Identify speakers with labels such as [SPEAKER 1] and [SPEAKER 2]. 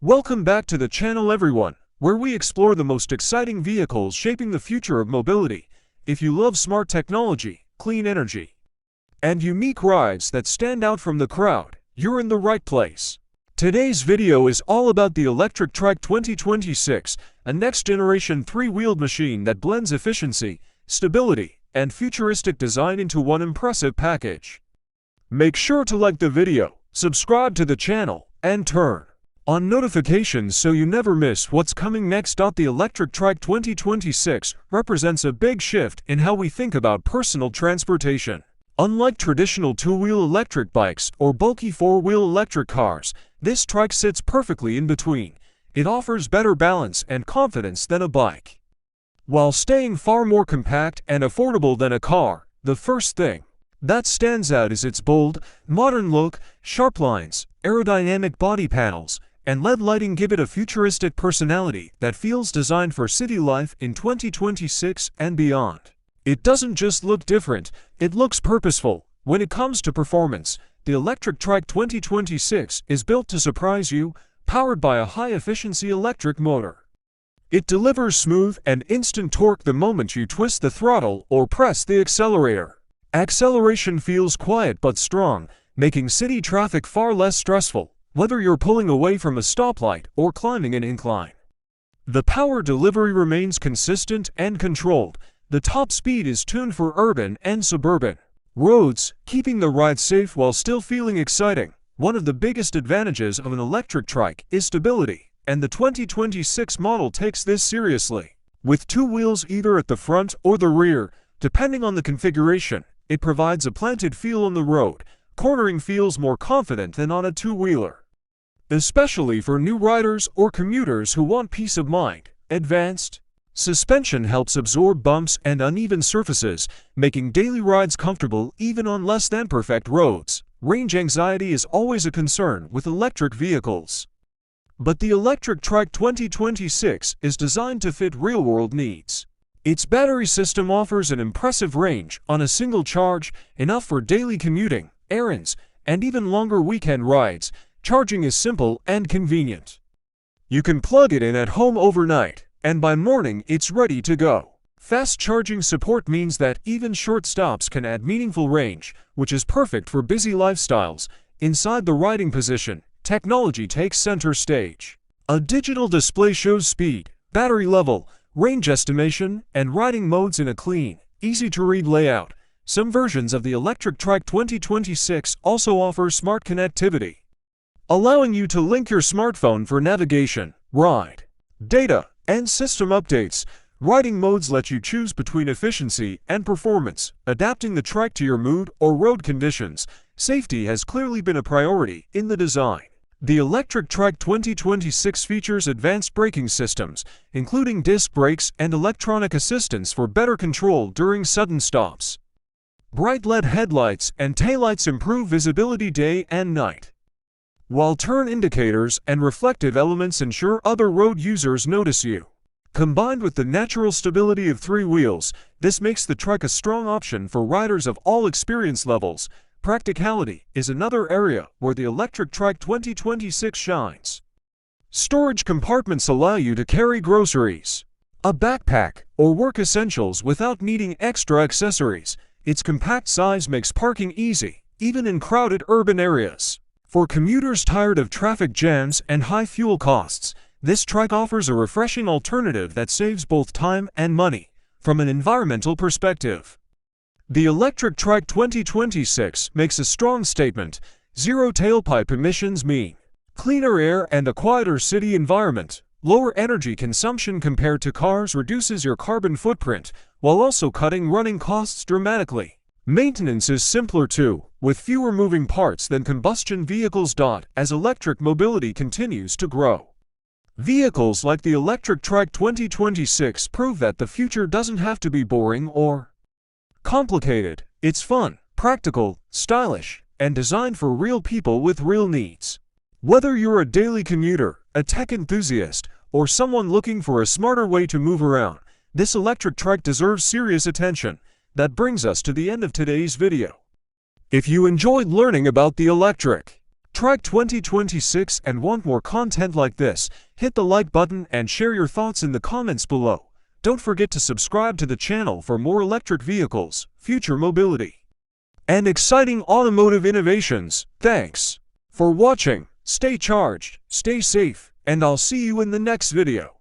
[SPEAKER 1] Welcome back to the channel everyone, where we explore the most exciting vehicles shaping the future of mobility. If you love smart technology, clean energy, and unique rides that stand out from the crowd, you're in the right place. Today's video is all about the Electric TRIKE 2026, a next-generation three-wheeled machine that blends efficiency, stability, and futuristic design into one impressive package. Make sure to like the video, subscribe to the channel, and turn on notifications so you never miss what's coming next. The Electric TRIKE 2026 represents a big shift in how we think about personal transportation. Unlike traditional two-wheel electric bikes or bulky four-wheel electric cars, this trike sits perfectly in between. It offers better balance and confidence than a bike, while staying far more compact and affordable than a car. The first thing that stands out is its bold, modern look. Sharp lines, aerodynamic body panels, and LED lighting give it a futuristic personality that feels designed for city life in 2026 and beyond. It doesn't just look different, it looks purposeful. When it comes to performance, the Electric TRIKE 2026 is built to surprise you, powered by a high-efficiency electric motor. It delivers smooth and instant torque the moment you twist the throttle or press the accelerator. Acceleration feels quiet but strong, making city traffic far less stressful, whether you're pulling away from a stoplight or climbing an incline. The power delivery remains consistent and controlled. The top speed is tuned for urban and suburban roads, keeping the ride safe while still feeling exciting. One of the biggest advantages of an electric trike is stability, and the 2026 model takes this seriously. With two wheels either at the front or the rear, depending on the configuration, it provides a planted feel on the road. Cornering feels more confident than on a two-wheeler, especially for new riders or commuters who want peace of mind. Advanced suspension helps absorb bumps and uneven surfaces, making daily rides comfortable even on less than perfect roads. Range anxiety is always a concern with electric vehicles, but the Electric TRIKE 2026 is designed to fit real-world needs. Its battery system offers an impressive range on a single charge, enough for daily commuting, errands, and even longer weekend rides. Charging is simple and convenient. You can plug it in at home overnight, and by morning it's ready to go. Fast charging support means that even short stops can add meaningful range, which is perfect for busy lifestyles. Inside the riding position, technology takes center stage. A digital display shows speed, battery level, range estimation, and riding modes in a clean, easy-to-read layout. Some versions of the Electric TRIKE 2026 also offer smart connectivity, allowing you to link your smartphone for navigation, ride data, and system updates. Riding modes let you choose between efficiency and performance, adapting the trike to your mood or road conditions. Safety has clearly been a priority in the design. The Electric TRIKE 2026 features advanced braking systems, including disc brakes and electronic assistance for better control during sudden stops. Bright LED headlights and taillights improve visibility day and night, while turn indicators and reflective elements ensure other road users notice you. Combined with the natural stability of three wheels, this makes the trike a strong option for riders of all experience levels. Practicality is another area where the Electric TRIKE 2026 shines. Storage compartments allow you to carry groceries, a backpack, or work essentials without needing extra accessories. Its compact size makes parking easy, even in crowded urban areas. For commuters tired of traffic jams and high fuel costs, this trike offers a refreshing alternative that saves both time and money. From an environmental perspective, the Electric TRIKE 2026 makes a strong statement. Zero tailpipe emissions mean cleaner air and a quieter city environment. Lower energy consumption compared to cars reduces your carbon footprint, while also cutting running costs dramatically. Maintenance is simpler too, with fewer moving parts than combustion vehicles. As electric mobility continues to grow, vehicles like the Electric TRIKE 2026 prove that the future doesn't have to be boring or complicated. It's fun, practical, stylish, and designed for real people with real needs. Whether you're a daily commuter, a tech enthusiast, or someone looking for a smarter way to move around, this electric trike deserves serious attention. That brings us to the end of today's video. If you enjoyed learning about the Electric TRIKE 2026 and want more content like this, hit the like button and share your thoughts in the comments below. Don't forget to subscribe to the channel for more electric vehicles, future mobility, and exciting automotive innovations. Thanks for watching. Stay charged, stay safe, and I'll see you in the next video.